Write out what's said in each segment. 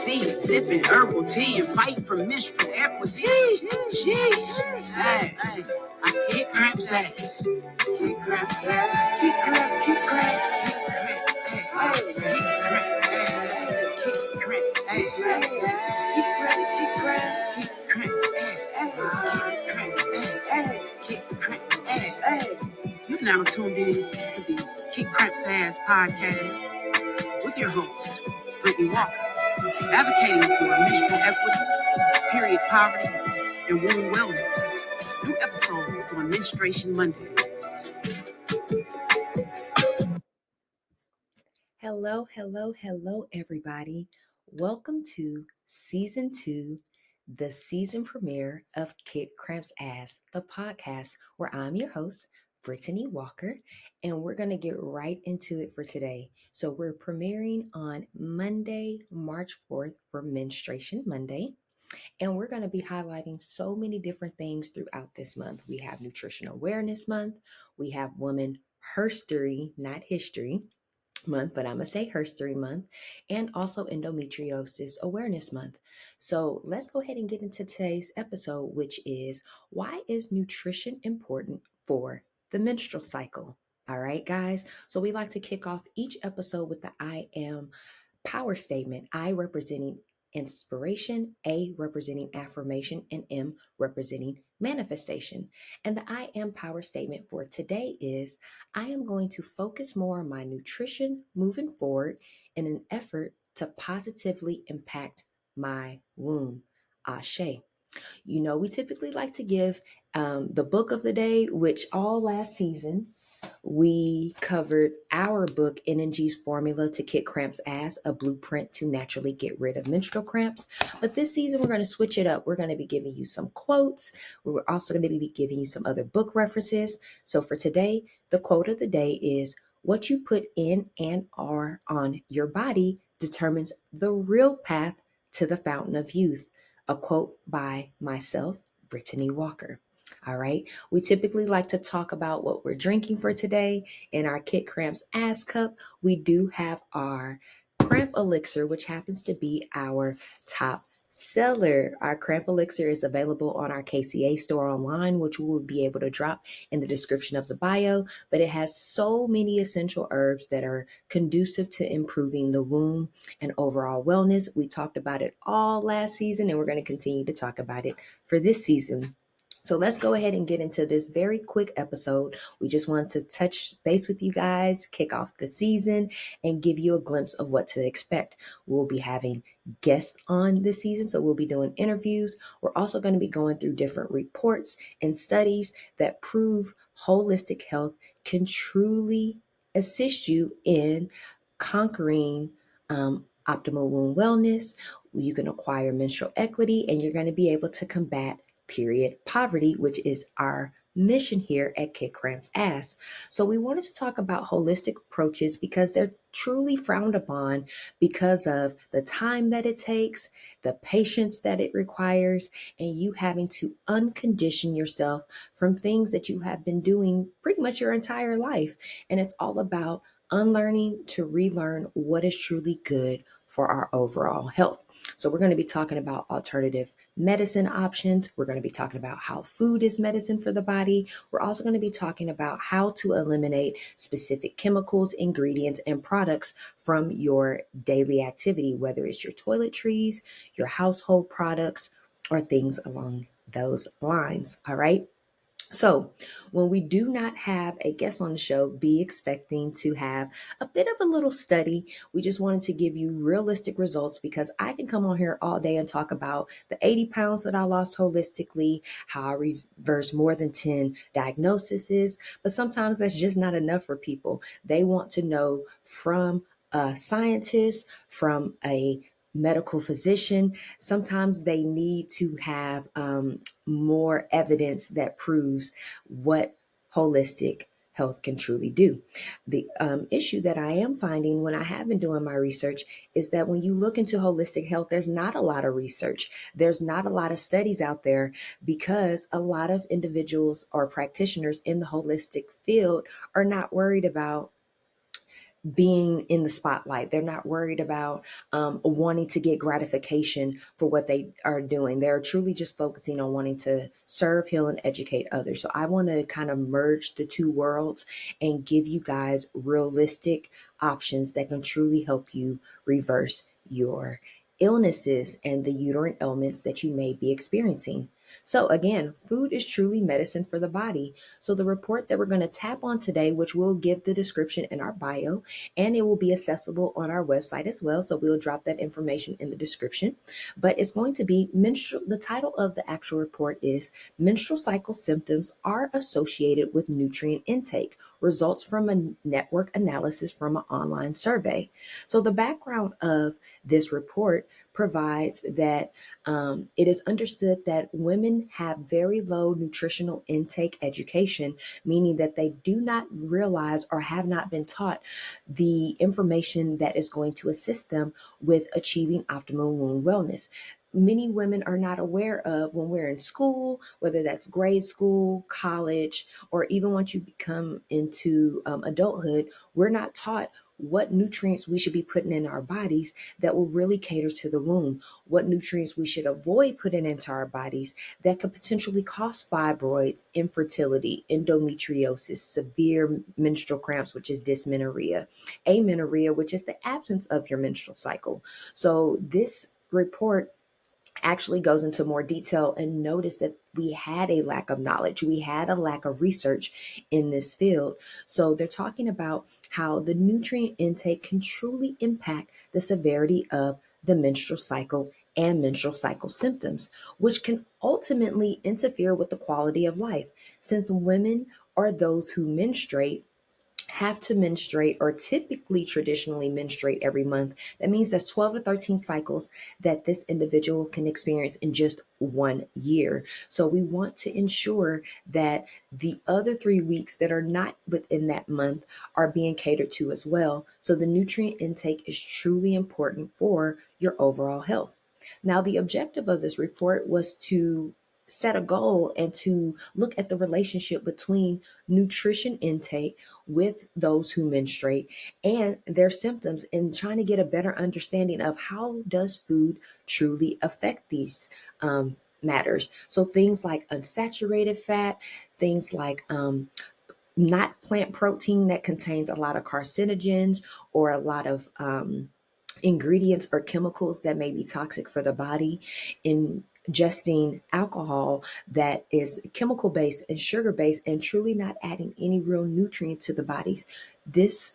seed, sipping herbal tea, and fight for menstrual equity. Sheesh. Hey, I kick cramps at it. Kick cramps at it. Kick cramps, kick cramps. Kick cramps, kick cramps, kick cramps, kick cramps, kick cramps, kick cramps. You're now tuned in to the Kick Cramps Ass podcast with your host, Brittany Walker, advocating for menstrual equity, period poverty, and womb wellness. New episodes on Menstruation Mondays. Hello, everybody. Welcome to Season 2, the season premiere of Kick Cramps Ass, the podcast where I'm your host, Brittany Walker, and we're going to get right into it for today. So we're premiering on Monday, March 4th for Menstruation Monday, and we're going to be highlighting so many different things throughout this month. We have Nutrition Awareness Month, we have Women Herstory, not History Month, but I'm going to say Herstory Month, and also Endometriosis Awareness Month. So let's go ahead and get into today's episode, which is why is nutrition important for the menstrual cycle? All right, guys. So we like to kick off each episode with the I am power statement. I representing inspiration, A representing affirmation, and M representing manifestation. And the I am power statement for today is I am going to focus more on my nutrition moving forward in an effort to positively impact my womb. Ashe. You know, we typically like to give the book of the day, which all last season we covered our book, NNG's Formula to Kick Cramps Ass, a blueprint to naturally get rid of menstrual cramps. But this season, we're going to switch it up. We're going to be giving you some quotes. We're also going to be giving you some other book references. So for today, the quote of the day is, what you put in and are on your body determines the real path to the fountain of youth. A quote by myself, Brittany Walker. All right. We typically like to talk about what we're drinking for today. In our Kick Cramps Ass Cup, we do have our Cramp Elixir, which happens to be our top seller. Our Cramp Elixir is available on our KCA store online, which we will be able to drop in the description of the bio. But it has so many essential herbs that are conducive to improving the womb and overall wellness. We talked about it all last season, and we're going to continue to talk about it for this season. So let's go ahead and get into this very quick episode. We just want to touch base with you guys, kick off the season, and give you a glimpse of what to expect. We'll be having guests on this season, so we'll be doing interviews. We're also going to be going through different reports and studies that prove holistic health can truly assist you in conquering optimal womb wellness. You can acquire menstrual equity, and you're going to be able to combat period poverty, which is our mission here at Kick Cramps Ass. So we wanted to talk about holistic approaches because they're truly frowned upon because of the time that it takes, the patience that it requires, and you having to uncondition yourself from things that you have been doing pretty much your entire life. And it's all about unlearning to relearn what is truly good for our overall health. So we're going to be talking about alternative medicine options. We're going to be talking about how food is medicine for the body. We're also going to be talking about how to eliminate specific chemicals, ingredients, and products from your daily activity, whether it's your toiletries, your household products, or things along those lines. All right. So when we do not have a guest on the show, be expecting to have a bit of a little study. We just wanted to give you realistic results because I can come on here all day and talk about the 80 pounds that I lost holistically, how I reversed more than 10 diagnoses, but sometimes that's just not enough for people. They want to know from a scientist, from a medical physician. Sometimes they need to have more evidence that proves what holistic health can truly do. The issue that I am finding when I have been doing my research is that when you look into holistic health, there's not a lot of research. There's not a lot of studies out there because a lot of individuals or practitioners in the holistic field are not worried about being in the spotlight. They're not worried about wanting to get gratification for what they are doing. They're truly just focusing on wanting to serve, heal, and educate others. So I want to kind of merge the two worlds and give you guys realistic options that can truly help you reverse your illnesses and the uterine ailments that you may be experiencing. So again, food is truly medicine for the body. So the report that we're going to tap on today, which we'll give the description in our bio, and it will be accessible on our website as well. So we'll drop that information in the description. But it's going to be menstrual. The title of the actual report is Menstrual Cycle Symptoms Are Associated with Nutrient Intake, Results from a Network Analysis from an Online Survey. So the background of this report provides that it is understood that women have very low nutritional intake education, meaning that they do not realize or have not been taught the information that is going to assist them with achieving optimal wound wellness. Many women are not aware of when we're in school, whether that's grade school, college, or even once you become into adulthood, we're not taught what nutrients we should be putting in our bodies that will really cater to the womb, what nutrients we should avoid putting into our bodies that could potentially cause fibroids, infertility, endometriosis, severe menstrual cramps, which is dysmenorrhea, amenorrhea, which is the absence of your menstrual cycle. So this report actually goes into more detail and notice that we had a lack of knowledge. We had a lack of research in this field. So they're talking about how the nutrient intake can truly impact the severity of the menstrual cycle and menstrual cycle symptoms, which can ultimately interfere with the quality of life. Since women are those who menstruate, have to menstruate or typically traditionally menstruate every month. That means that's 12 to 13 cycles that this individual can experience in just 1 year. So we want to ensure that the other 3 weeks that are not within that month are being catered to as well. So the nutrient intake is truly important for your overall health. Now, the objective of this report was to set a goal and to look at the relationship between nutrition intake with those who menstruate and their symptoms, and trying to get a better understanding of how does food truly affect these matters. So things like unsaturated fat, things like not plant protein that contains a lot of carcinogens or a lot of ingredients or chemicals that may be toxic for the body, ingesting alcohol that is chemical based and sugar based and truly not adding any real nutrient to the bodies. This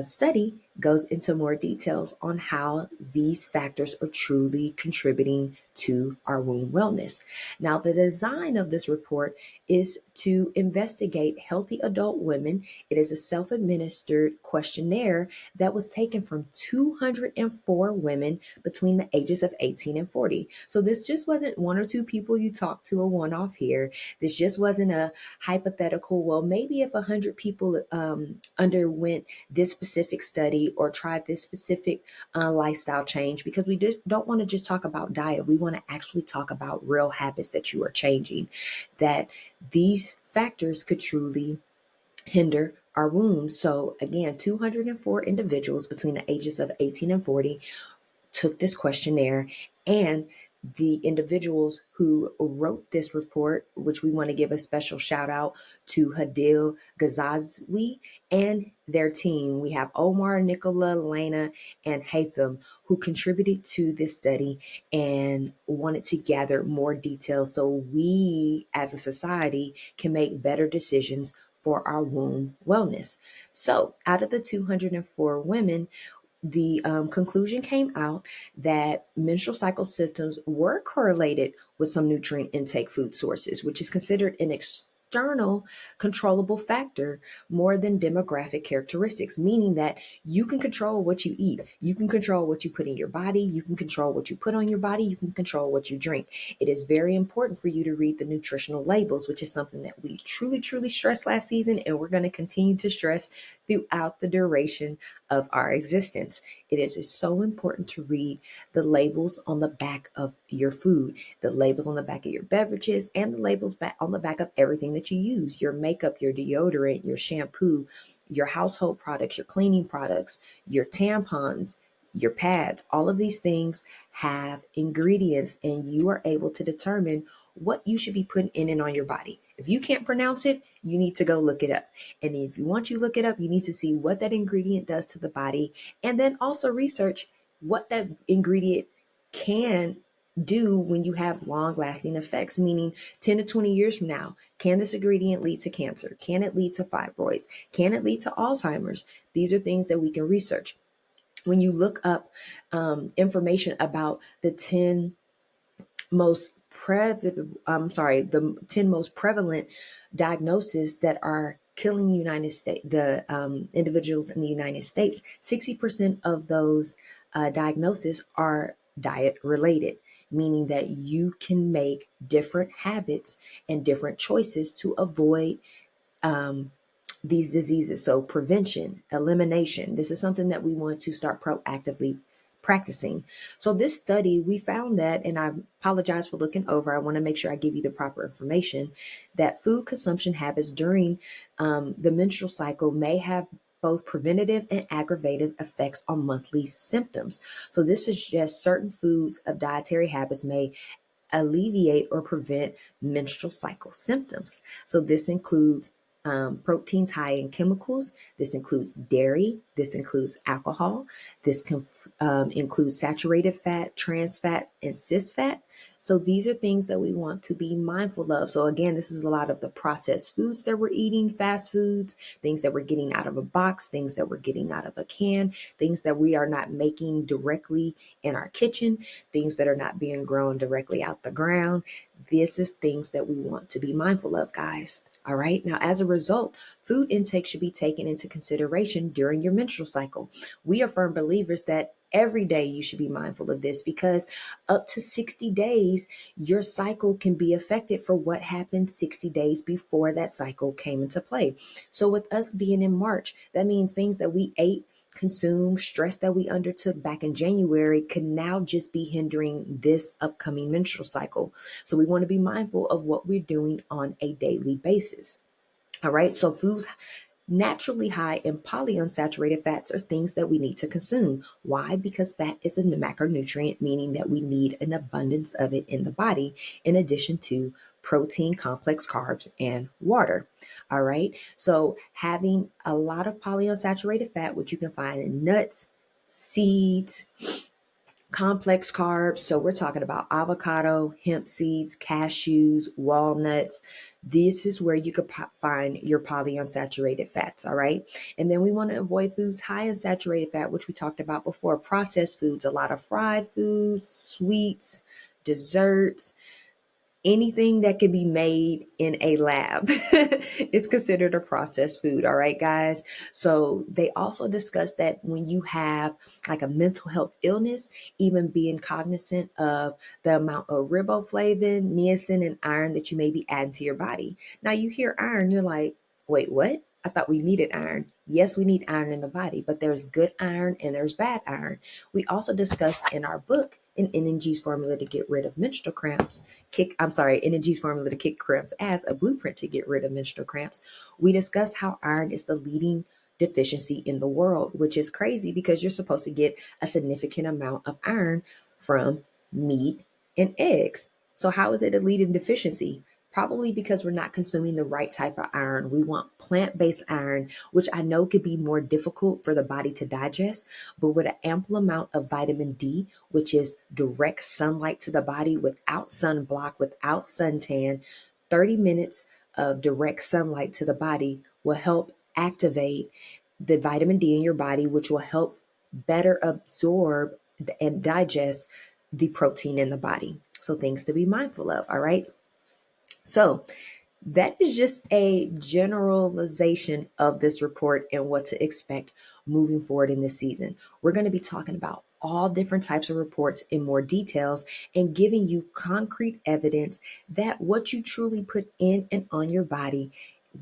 study goes into more details on how these factors are truly contributing to our wound wellness. Now, the design of this report is to investigate healthy adult women. It is a self-administered questionnaire that was taken from 204 women between the ages of 18 and 40. So this just wasn't one or two people you talked to a one-off here. This just wasn't a hypothetical, well, maybe if 100 people underwent this specific study or tried this specific lifestyle change, because we just don't want to just talk about diet. We want to actually talk about real habits that you are changing, that these factors could truly hinder our wounds. So again, 204 individuals between the ages of 18 and 40 took this questionnaire, and the individuals who wrote this report, which we want to give a special shout out to Hadil Ghazazwi and their team. We have Omar, Nicola, Lena, and Hatham, who contributed to this study and wanted to gather more details so we as a society can make better decisions for our womb wellness. So out of the 204 women, the conclusion came out that menstrual cycle symptoms were correlated with some nutrient intake food sources, which is considered an external controllable factor more than demographic characteristics, meaning that you can control what you eat, you can control what you put in your body, you can control what you put on your body, you can control what you drink. It is very important for you to read the nutritional labels, which is something that we truly stressed last season, and we're going to continue to stress throughout the duration of our existence. It is so important to read the labels on the back of your food, the labels on the back of your beverages, and the labels on the back of everything that you use, your makeup, your deodorant, your shampoo, your household products, your cleaning products, your tampons, your pads. All of these things have ingredients, and you are able to determine what you should be putting in and on your body. If you can't pronounce it, you need to go look it up. And if you want you look it up, you need to see what that ingredient does to the body, and then also research what that ingredient can do when you have long lasting effects, meaning 10 to 20 years from now, can this ingredient lead to cancer? Can it lead to fibroids? Can it lead to Alzheimer's? These are things that we can research. When you look up information about the 10 most the 10 most prevalent diagnoses that are killing the individuals in the United States, 60% of those diagnoses are diet related, meaning that you can make different habits and different choices to avoid um, these diseases. So prevention, elimination, this is something that we want to start proactively practicing. So this study, we found that, and I apologize for looking over, I want to make sure I give you the proper information, that food consumption habits during the menstrual cycle may have both preventative and aggravative effects on monthly symptoms. So this is just certain foods of dietary habits may alleviate or prevent menstrual cycle symptoms. So this includes proteins high in chemicals. This includes dairy. This includes alcohol. This includes saturated fat, trans fat, and cis fat. So these are things that we want to be mindful of. So again, this is a lot of the processed foods that we're eating, fast foods, things that we're getting out of a box, things that we're getting out of a can, things that we are not making directly in our kitchen, things that are not being grown directly out the ground. This is things that we want to be mindful of, guys. All right. Now, as a result, food intake should be taken into consideration during your menstrual cycle. We are firm believers that every day you should be mindful of this, because up to 60 days, your cycle can be affected for what happened 60 days before that cycle came into play. So with us being in March, that means things that we ate, consumed, stress that we undertook back in January could now just be hindering this upcoming menstrual cycle. So we want to be mindful of what we're doing on a daily basis. All right. So foods naturally high in polyunsaturated fats are things that we need to consume. Why? Because fat is a macronutrient, meaning that we need an abundance of it in the body, in addition to protein, complex carbs, and water. All right. So having a lot of polyunsaturated fat, which you can find in nuts, seeds, complex carbs. So we're talking about avocado, hemp seeds, cashews, walnuts. This is where you could find your polyunsaturated fats. All right. And then we want to avoid foods high in saturated fat, which we talked about before. Processed foods, a lot of fried foods, sweets, desserts, anything that can be made in a lab is considered a processed food. All right, guys. So they also discuss that when you have like a mental health illness, even being cognizant of the amount of riboflavin, niacin, and iron that you may be adding to your body. Now you hear iron, you're like, wait, what? I thought we needed iron. Yes, we need iron in the body, but there's good iron and there's bad iron. We also discussed in our book an NNG's formula to get rid of menstrual cramps. NNG's formula to kick cramps as a blueprint to get rid of menstrual cramps. We discussed how iron is the leading deficiency in the world, which is crazy because you're supposed to get a significant amount of iron from meat and eggs. So how is it a leading deficiency? Probably because we're not consuming the right type of iron. We want plant-based iron, which I know could be more difficult for the body to digest, but with an ample amount of vitamin D, which is direct sunlight to the body without sunblock, without suntan, 30 minutes of direct sunlight to the body will help activate the vitamin D in your body, which will help better absorb and digest the protein in the body. So things to be mindful of, all right? So that is just a generalization of this report and what to expect moving forward in this season. We're going to be talking about all different types of reports in more details and giving you concrete evidence that what you truly put in and on your body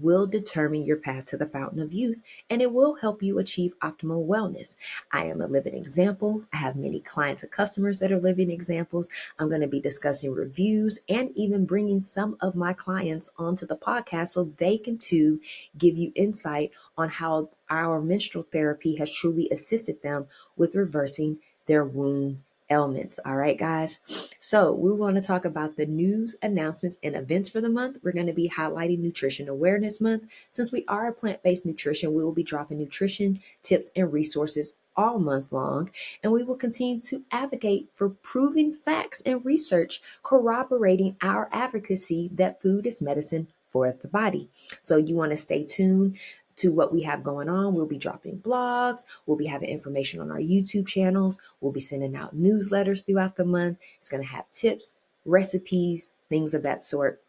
will determine your path to the fountain of youth, and it will help you achieve optimal wellness. I am a living example. I have many clients and customers that are living examples. I'm going to be discussing reviews and even bringing some of my clients onto the podcast so they can too give you insight on how our menstrual therapy has truly assisted them with reversing their womb ailments. All right, guys. So we want to talk about the news, announcements, and events for the month. We're going to be highlighting Nutrition Awareness Month. Since we are a plant-based nutrition, we will be dropping nutrition tips and resources all month long, and we will continue to advocate for proving facts and research corroborating our advocacy that food is medicine for the body. So you want to stay tuned to what we have going on. We'll be dropping blogs. We'll be having information on our YouTube channels. We'll be sending out newsletters throughout the month. It's going to have tips, recipes, things of that sort.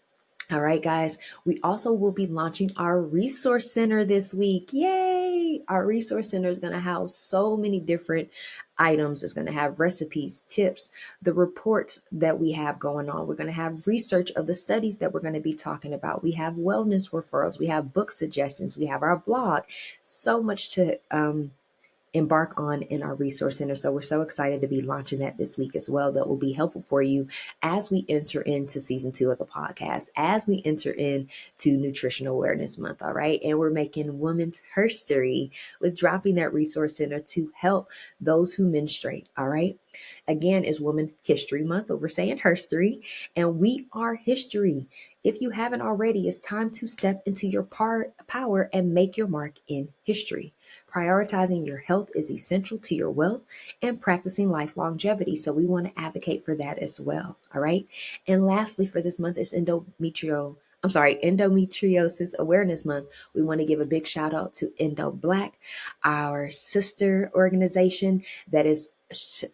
All right, guys, we also will be launching our resource center this week. Yay! Our resource center is going to house so many different items. It's going to have recipes, tips, the reports that we have going on. We're going to have research of the studies that we're going to be talking about. We have wellness referrals. We have book suggestions. We have our blog. So much to embark on in our resource center. So we're so excited to be launching that this week as well. That will be helpful for you as we enter into season 2 of the podcast, as we enter into Nutrition Awareness Month. All right. And we're making women's history with dropping that resource center to help those who menstruate. All right. Again, it's Women History Month, but we're saying history, and we are history. If you haven't already, it's time to step into your power and make your mark in history. Prioritizing your health is essential to your wealth and practicing life longevity. So we want to advocate for that as well. All right. And lastly, for this month is Endometriosis Awareness Month. We want to give a big shout out to Endo Black, our sister organization that is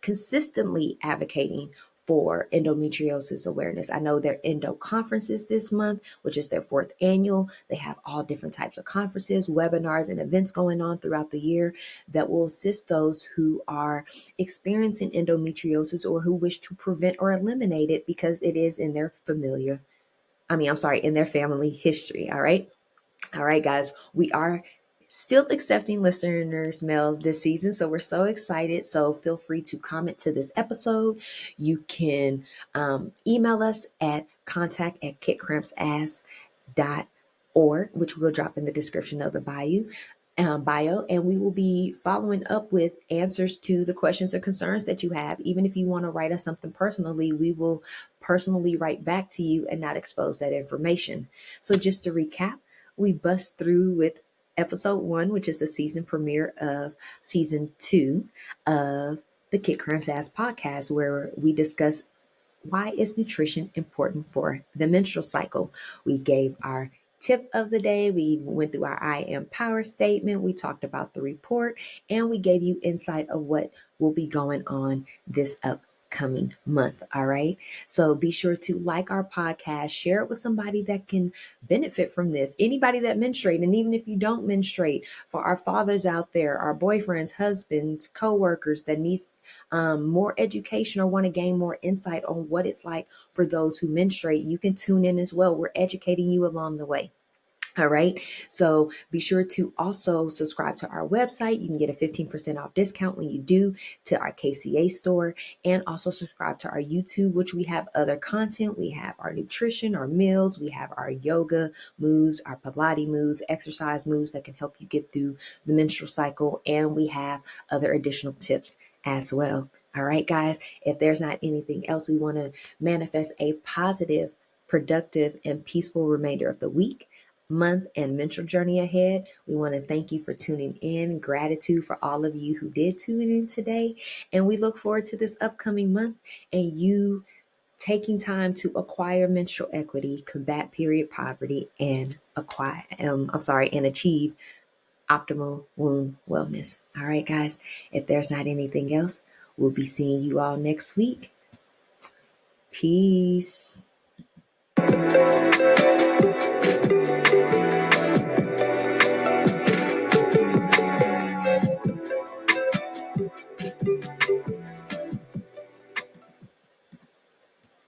consistently advocating for endometriosis awareness. I know their endo conferences this month, which is their 4th annual. They have all different types of conferences, webinars, and events going on throughout the year that will assist those who are experiencing endometriosis or who wish to prevent or eliminate it because it is in their in their family history. All right. All right, guys, we are still accepting listeners' mail this season, so we're so excited. So feel free to comment to this episode. You can email us at contact@kitcrampsass.org, which we'll drop in the description of the bio, and we will be following up with answers to the questions or concerns that you have. Even if you want to write us something personally, we will personally write back to you and not expose that information. So just to recap, we bust through with episode 1, which is the season premiere of season 2 of the Kit Cramps Ass podcast, where we discuss why is nutrition important for the menstrual cycle. We gave our tip of the day. We went through our I am power statement. We talked about the report, and we gave you insight of what will be going on this upcoming month. All right. So be sure to like our podcast, share it with somebody that can benefit from this. Anybody that menstruate, and even if you don't menstruate, for our fathers out there, our boyfriends, husbands, co-workers that need more education or want to gain more insight on what it's like for those who menstruate, you can tune in as well. We're educating you along the way. All right. So be sure to also subscribe to our website. You can get a 15% off discount when you do, to our KCA store, and also subscribe to our YouTube, which we have other content. We have our nutrition, our meals, we have our yoga moves, our Pilates moves, exercise moves that can help you get through the menstrual cycle. And we have other additional tips as well. All right, guys, if there's not anything else, we want to manifest a positive, productive, and peaceful remainder of the week, month, and menstrual journey ahead. We want to thank you for tuning in. Gratitude for all of you who did tune in today. And we look forward to this upcoming month and you taking time to acquire menstrual equity, combat period poverty, and achieve optimal womb wellness. All right, guys, if there's not anything else, we'll be seeing you all next week. Peace.